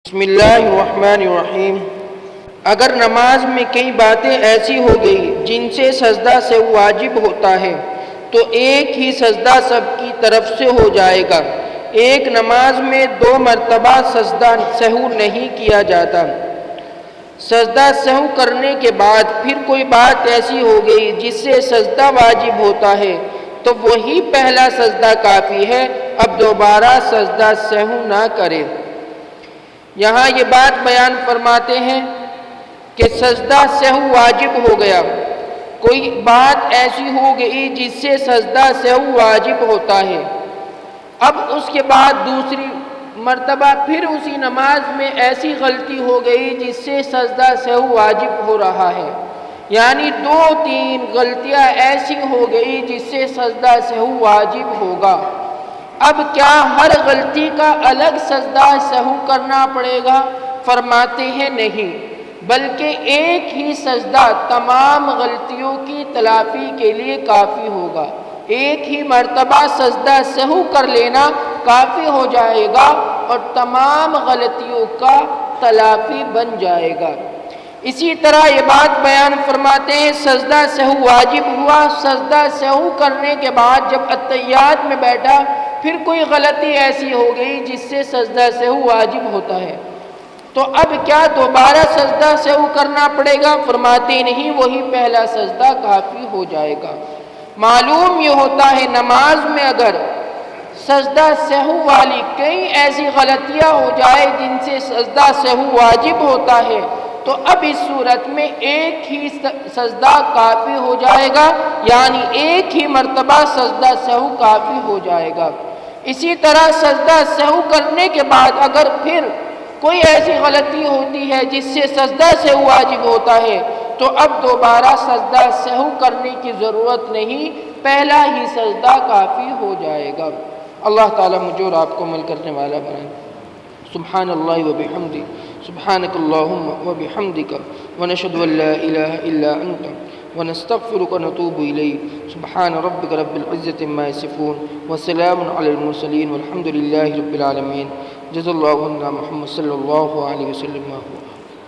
بسم اللہ الرحمن الرحیم۔ اگر نماز میں کئی باتیں ایسی ہو گئی جن سے سجدہ سہو واجب ہوتا ہے تو ایک ہی سجدہ سب کی طرف سے ہو جائے گا۔ ایک نماز میں 2 مرتبہ سجدہ سہو نہیں کیا جاتا۔ سجدہ سہو کرنے کے بعد پھر کوئی بات ایسی ہو گئی جس سے سجدہ واجب ہوتا ہے تو وہی پہلا سجدہ کافی ہے، اب دوبارہ سجدہ سہو نہ کرے۔ یہاں یہ بات بیان فرماتے ہیں کہ سجدہ سہو واجب ہو گیا، کوئی بات ایسی ہو گئی جس سے سجدہ سہو واجب ہوتا ہے، اب اس کے بعد دوسری مرتبہ پھر اسی نماز میں ایسی غلطی ہو گئی جس سے سجدہ سہو واجب ہو رہا ہے، یعنی 2-3 غلطیاں ایسی ہو گئی جس سے سجدہ سہو واجب ہوگا۔ اب کیا ہر غلطی کا الگ سجدہ سہو کرنا پڑے گا؟ فرماتے ہیں نہیں، بلکہ ایک ہی سجدہ تمام غلطیوں کی تلافی کے لیے کافی ہوگا۔ ایک ہی مرتبہ سجدہ سہو کر لینا کافی ہو جائے گا اور تمام غلطیوں کا تلافی بن جائے گا۔ اسی طرح یہ بات بیان فرماتے ہیں سجدہ سہو واجب ہوا، سجدہ سہو کرنے کے بعد جب اتحیات میں بیٹھا پھر کوئی غلطی ایسی ہو گئی جس سے سجدہ سہو واجب ہوتا ہے، تو اب کیا دوبارہ سجدہ سہو کرنا پڑے گا؟ فرماتے نہیں، وہی پہلا سجدہ کافی ہو جائے گا۔ معلوم یہ ہوتا ہے نماز میں اگر سجدہ سہو والی کئی ایسی غلطیاں ہو جائے جن سے سجدہ سہو واجب ہوتا ہے تو اب اس صورت میں ایک ہی سجدہ کافی ہو جائے گا، یعنی ایک ہی مرتبہ سجدہ سہو کافی ہو جائے گا۔ اسی طرح سجدہ سہو کرنے کے بعد اگر پھر کوئی ایسی غلطی ہوتی ہے جس سے سجدہ سہو واجب ہوتا ہے تو اب دوبارہ سجدہ سہو کرنے کی ضرورت نہیں، پہلا ہی سجدہ کافی ہو جائے گا۔ اللہ تعالیٰ مجھے اور آپ کو عمل کرنے والا بنائے۔ سبحان اللہ و بحمدہ، سبحانک اللہم و بحمدک، ونشہد ان لا الہ الا انت ونستغفرک ونتوب الیک۔ سبحان ربک رب العزة عما یصفون وسلام علی المرسلین والحمد للہ رب العالمین۔ جزا اللہ عنا محمد صلی اللہ علیہ وسلم۔